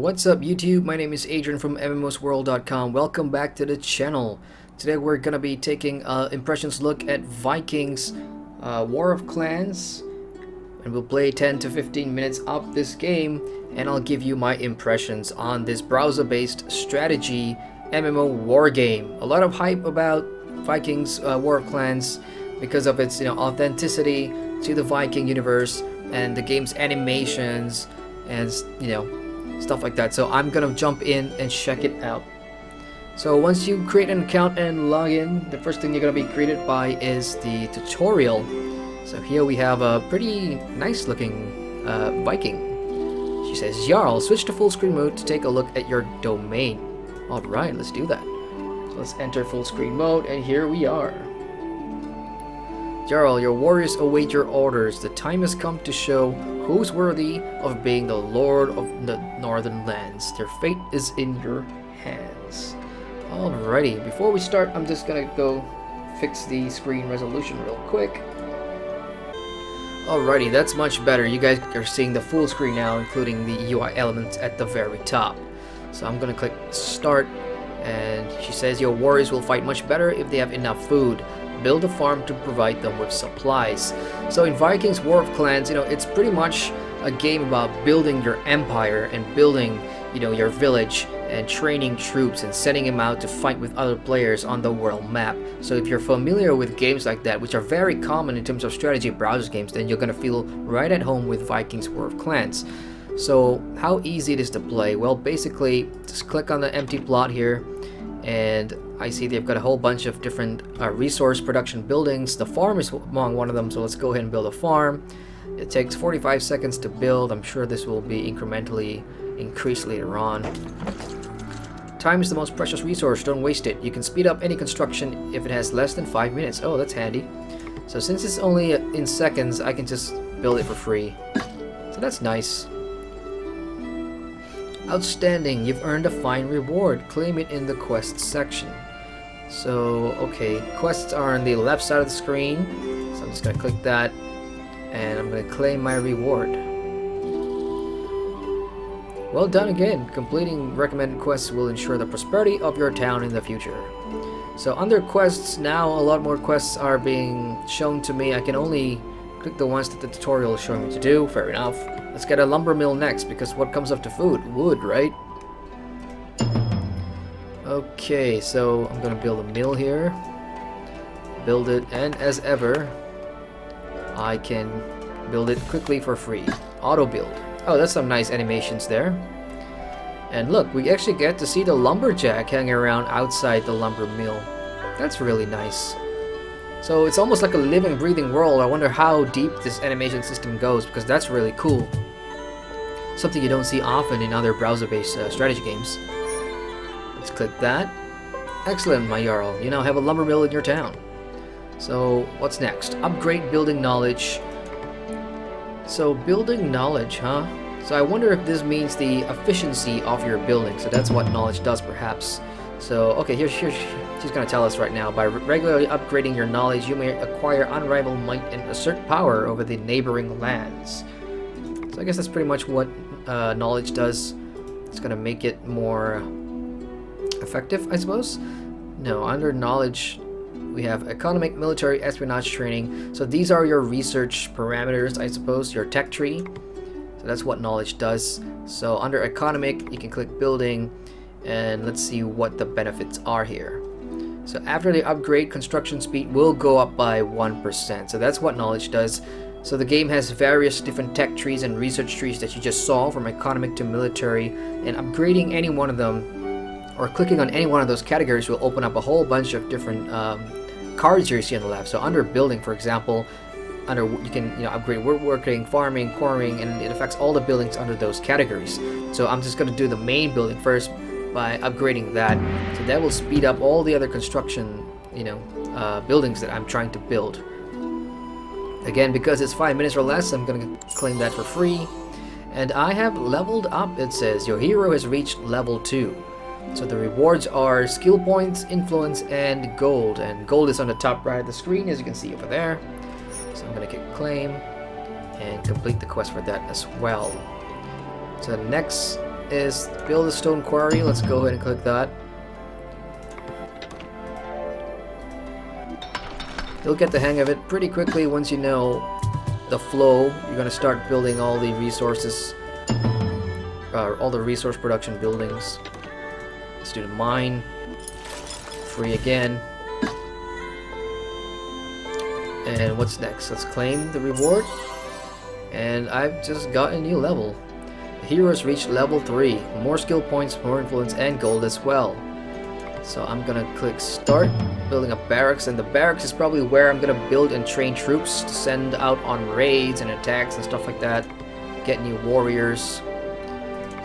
What's up YouTube? My name is Adrian from MMOsWorld.com. Welcome back to the channel. Today we're gonna be taking impressions look at Vikings War of Clans, and we'll play 10 to 15 minutes of this game, and I'll give you my impressions on this browser-based strategy MMO war game. A lot of hype about Vikings War of Clans because of its authenticity to the Viking universe and the game's animations and stuff like that. So I'm gonna jump in and check it out. So once you create an account and log in, the first thing you're gonna be greeted by is the tutorial. So here we have a pretty nice looking Viking. She says, Jarl, switch to full screen mode to take a look at your domain. Alright, let's do that. So let's enter full screen mode, and here we are. Jarl, your warriors await your orders. The time has come to show who's worthy of being the Lord of the Northern Lands. Their fate is in your hands. Alrighty, before we start, I'm just gonna go fix the screen resolution real quick. Alrighty, that's much better. You guys are seeing the full screen now, including the UI elements at the very top. So I'm gonna click start, and she says your warriors will fight much better if they have enough food. Build a farm to provide them with supplies. So in Vikings War of Clans, it's pretty much a game about building your empire and building, your village and training troops and sending them out to fight with other players on the world map. So if you're familiar with games like that, which are very common in terms of strategy browser games, then you're gonna feel right at home with Vikings War of Clans. So how easy it is to play? Well, basically, just click on the empty plot here, and I see they've got a whole bunch of different resource production buildings. The farm is among one of them, so let's go ahead and build a farm. It takes 45 seconds to build. I'm sure this will be incrementally increased later on. Time is the most precious resource, don't waste it. You can speed up any construction if it has less than 5 minutes. Oh, that's handy. So since it's only in seconds, I can just build it for free. So that's nice. Outstanding, you've earned a fine reward. Claim it in the quests section. So, okay, quests are on the left side of the screen. So I'm just gonna click that, and I'm gonna claim my reward. Well done again. Completing recommended quests will ensure the prosperity of your town in the future. So under quests, now a lot more quests are being shown to me. I can only click the ones that the tutorial is showing me to do. Fair enough. Let's get a lumber mill next, because what comes after food? Wood, right? Okay, so I'm gonna build a mill here. Build it, and as ever, I can build it quickly for free. Auto build. Oh, that's some nice animations there. And look, we actually get to see the lumberjack hanging around outside the lumber mill. That's really nice. So it's almost like a living, breathing world. I wonder how deep this animation system goes, because that's really cool. Something you don't see often in other browser-based strategy games. Let's click that. Excellent, my Jarl. You now have a lumber mill in your town. So what's next? Upgrade building knowledge. So building knowledge, huh? So I wonder if this means the efficiency of your building. So that's what knowledge does, perhaps. So, okay, here she's going to tell us right now. By regularly upgrading your knowledge, you may acquire unrivaled might and assert power over the neighboring lands. So I guess that's pretty much what knowledge does. It's going to make it more effective, I suppose. No, under knowledge, we have economic, military, espionage training. So these are your research parameters, I suppose, your tech tree. So that's what knowledge does. So under economic, you can click building, and let's see what the benefits are here. So after the upgrade, construction speed will go up by 1%. So that's what knowledge does. So the game has various different tech trees and research trees that you just saw, from economic to military, and upgrading any one of them or clicking on any one of those categories will open up a whole bunch of different cards you see on the left. So under building, for example, you can upgrade woodworking, farming, quarrying, and it affects all the buildings under those categories. So I'm just going to do the main building first by upgrading that. So that will speed up all the other construction, buildings that I'm trying to build. Again, because it's 5 minutes or less, I'm going to claim that for free. And I have leveled up, it says. Your hero has reached level 2. So the rewards are skill points, influence, and gold. And gold is on the top right of the screen, as you can see over there. So I'm going to click claim and complete the quest for that as well. So the next is build a stone quarry. Let's go ahead and click that. You'll get the hang of it pretty quickly once you know the flow. You're going to start building all the resources, all the resource production buildings. Let's do the mine. Free again. And what's next? Let's claim the reward. And I've just got a new level. The heroes reached level 3. More skill points, more influence, and gold as well. So I'm gonna click start, building a barracks, and the barracks is probably where I'm gonna build and train troops to send out on raids and attacks and stuff like that. Get new warriors.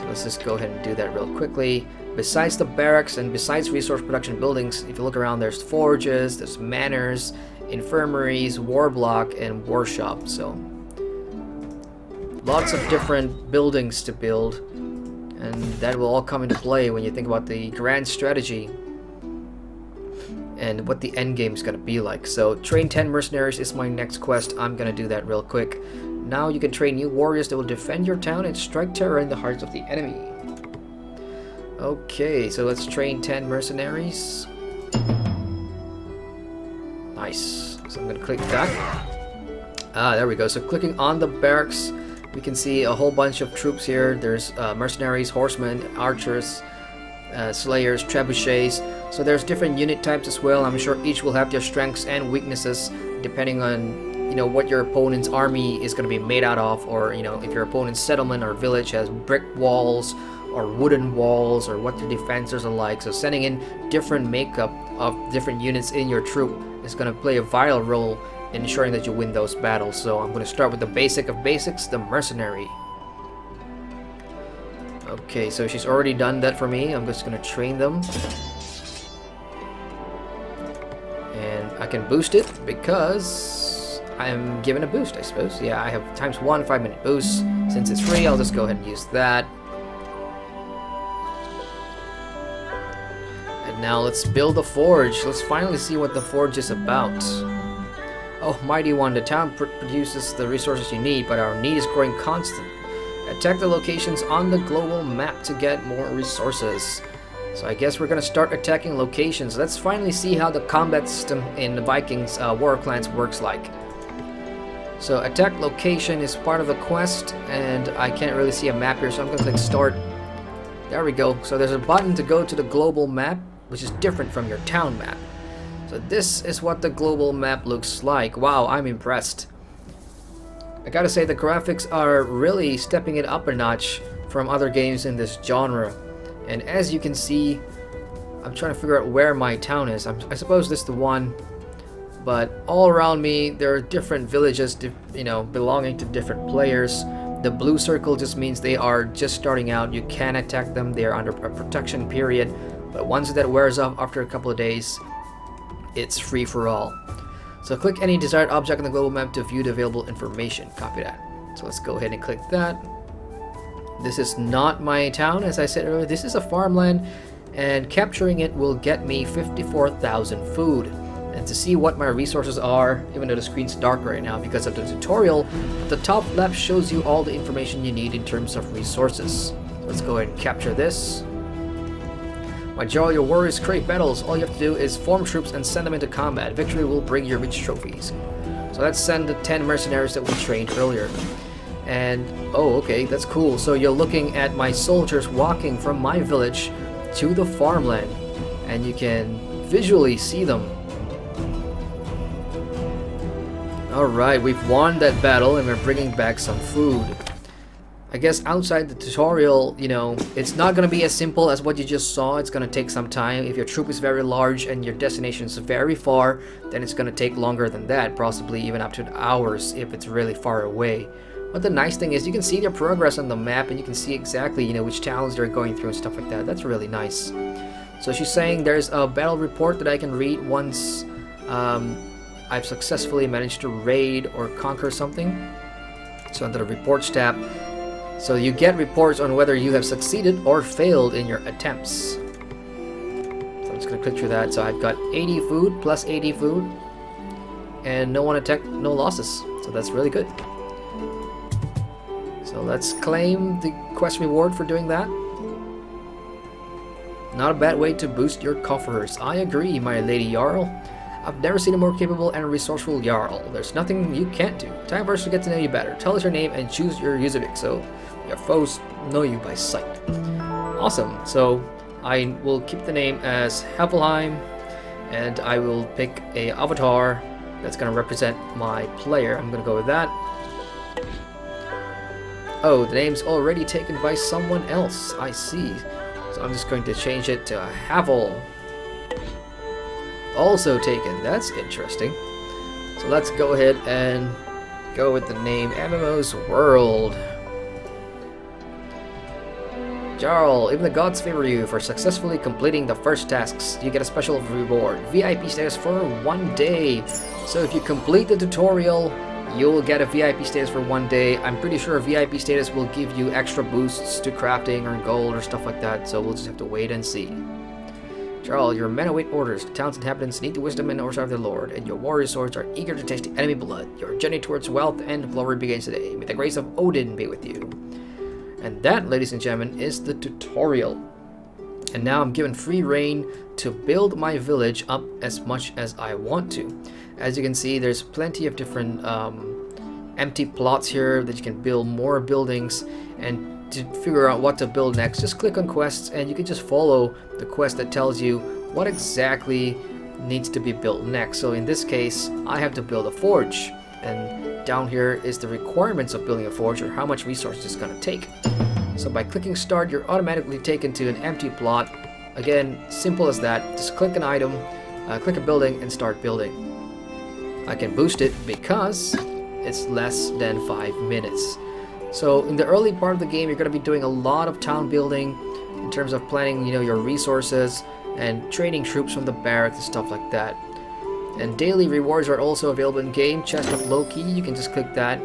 So let's just go ahead and do that real quickly. Besides the barracks and besides resource production buildings, if you look around, there's forges, there's manors, infirmaries, war block, and workshop. So lots of different buildings to build, and that will all come into play when you think about the grand strategy and what the end game is going to be like. So train 10 mercenaries is my next quest. I'm going to do that real quick. Now you can train new warriors that will defend your town and strike terror in the hearts of the enemy. Okay, so let's train 10 mercenaries. Nice. So I'm going to click that. There we go. So clicking on the barracks, we can see a whole bunch of troops here. There's mercenaries, horsemen, archers, slayers, trebuchets. So there's different unit types as well. I'm sure each will have their strengths and weaknesses depending on what your opponent's army is going to be made out of, or if your opponent's settlement or village has brick walls or wooden walls, or what the defenses are like. So sending in different makeup of different units in your troop is going to play a vital role in ensuring that you win those battles. So I'm going to start with the basic of basics, the mercenary. Okay, so she's already done that for me. I'm just going to train them. And I can boost it because I'm given a boost, I suppose. Yeah, I have ×1 5-minute boost. Since it's free, I'll just go ahead and use that. And now let's build a forge. Let's finally see what the forge is about. Oh, mighty one, the town produces the resources you need, but our need is growing constant. Attack the locations on the global map to get more resources. So I guess we're gonna start attacking locations. Let's finally see how the combat system in the Vikings War of Clans works like. So attack location is part of the quest, and I can't really see a map here, so I'm gonna click start. There we go. So there's a button to go to the global map, which is different from your town map. So this is what the global map looks like. Wow, I'm impressed. I gotta say the graphics are really stepping it up a notch from other games in this genre. And as you can see, I'm trying to figure out where my town is. I suppose this is the one, but all around me there are different villages, belonging to different players. The blue circle just means they are just starting out. You can attack them. They are under a protection period, but once that wears off after a couple of days, it's free for all. So click any desired object on the global map to view the available information. Copy that. So let's go ahead and click that. This is not my town, as I said earlier. This is a farmland, and capturing it will get me 54,000 food. And to see what my resources are, even though the screen's dark right now because of the tutorial, the top left shows you all the information you need in terms of resources. Let's go ahead and capture this. My joy, your warriors crave battles. All you have to do is form troops and send them into combat. Victory will bring you rich trophies. So let's send the 10 mercenaries that we trained earlier. And, oh, okay, that's cool. So you're looking at my soldiers walking from my village to the farmland, and you can visually see them. Alright, we've won that battle, and we're bringing back some food. I guess outside the tutorial, it's not going to be as simple as what you just saw. It's going to take some time. If your troop is very large and your destination is very far, then it's going to take longer than that, possibly even up to hours if it's really far away. But the nice thing is you can see their progress on the map, and you can see exactly, which towns they're going through and stuff like that. That's really nice. So she's saying there's a battle report that I can read once I've successfully managed to raid or conquer something. So under the reports tab, so you get reports on whether you have succeeded or failed in your attempts. So I'm just going to click through that. So I've got 80 food, plus 80 food, and no one attacked, no losses. So that's really good. So let's claim the quest reward for doing that. Not a bad way to boost your coffers. I agree, my lady Jarl. I've never seen a more capable and resourceful Jarl. There's nothing you can't do. Time for us to get to know you better. Tell us your name and choose your username so your foes know you by sight. Awesome. So I will keep the name as Heffelheim, and I will pick a avatar that's going to represent my player. I'm going to go with that. Oh, the name's already taken by someone else. I see. So I'm just going to change it to Havel. Also taken. That's interesting. So let's go ahead and go with the name MMO's World. Jarl, even the gods favor you for successfully completing the first tasks. You get a special reward, VIP status for 1 day. So if you complete the tutorial, you'll get a VIP status for 1 day. I'm pretty sure a VIP status will give you extra boosts to crafting or gold or stuff like that, so we'll just have to wait and see. Jarl, your men await orders. The town's inhabitants need the wisdom and oversight of their lord, and your warrior swords are eager to taste the enemy blood. Your journey towards wealth and glory begins today. May the grace of Odin be with you. And that, ladies and gentlemen, is the tutorial. And now I'm given free reign to build my village up as much as I want to. As you can see, there's plenty of different empty plots here that you can build more buildings. And to figure out what to build next, just click on quests and you can just follow the quest that tells you what exactly needs to be built next. So in this case, I have to build a forge, and down here is the requirements of building a forge, or how much resources it's going to take. So by clicking start, you're automatically taken to an empty plot. Again, simple as that. Just click an item, click a building, and start building. I can boost it because it's less than 5 minutes. So in the early part of the game, you're going to be doing a lot of town building in terms of planning, your resources and training troops from the barracks and stuff like that. And daily rewards are also available in game. Chest of Loki, you can just click that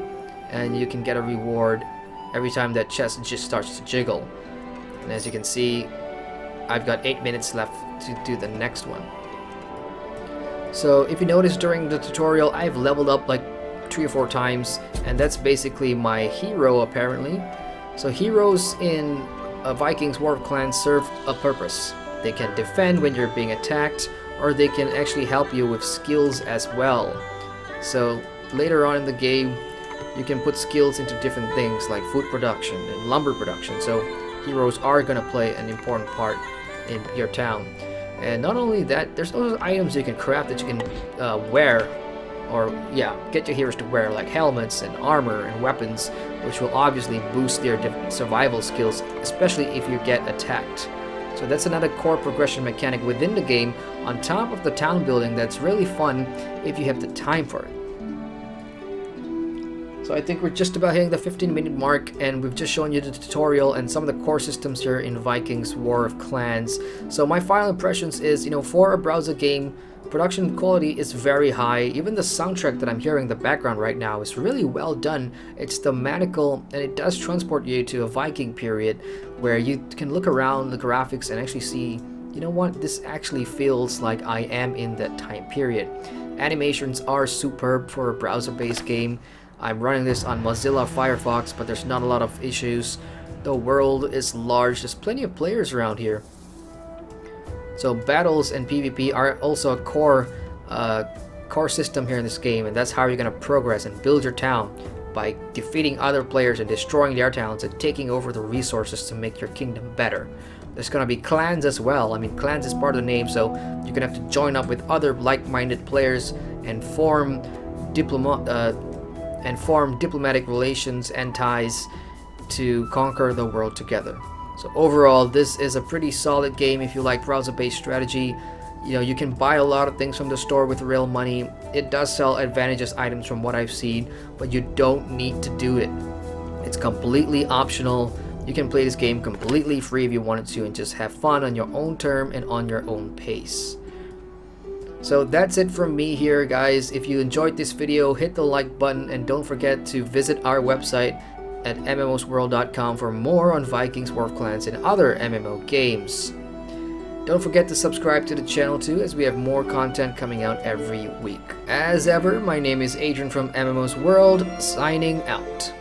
and you can get a reward every time that chest just starts to jiggle. And as you can see, I've got 8 minutes left to do the next one. So if you notice during the tutorial, I've leveled up like 3 or 4 times, and that's basically my hero apparently. So heroes in Vikings War of Clans serve a purpose. They can defend when you're being attacked, or they can actually help you with skills as well. So later on in the game, you can put skills into different things like food production and lumber production. So heroes are going to play an important part in your town. And not only that, there's also items you can craft that you can wear, or get your heroes to wear, like helmets and armor and weapons, which will obviously boost their survival skills, especially if you get attacked. So that's another core progression mechanic within the game, on top of the town building, that's really fun if you have the time for it. So I think we're just about hitting the 15-minute mark, and we've just shown you the tutorial and some of the core systems here in Vikings War of Clans. So my final impressions is, for a browser game, production quality is very high. Even the soundtrack that I'm hearing in the background right now is really well done. It's thematical, and it does transport you to a Viking period where you can look around the graphics and actually see, this actually feels like I am in that time period. Animations are superb for a browser-based game. I'm running this on Mozilla Firefox, but there's not a lot of issues. The world is large. There's plenty of players around here. So battles and PvP are also a core system here in this game, and that's how you're going to progress and build your town, by defeating other players and destroying their towns and taking over the resources to make your kingdom better. There's going to be clans as well. I mean, clans is part of the name, so you're going to have to join up with other like-minded players and form diplomatic relations and ties to conquer the world together. So overall, this is a pretty solid game if you like browser-based strategy. You can buy a lot of things from the store with real money. It does sell advantageous items from what I've seen, but you don't need to do it. It's completely optional. You can play this game completely free if you wanted to, and just have fun on your own term and on your own pace. So that's it from me here, guys. If you enjoyed this video, hit the like button, and don't forget to visit our website at mmosworld.com for more on Vikings War of Clans and other MMO games. Don't forget to subscribe to the channel too, as we have more content coming out every week. As ever, my name is Adrian from MMO's World, signing out.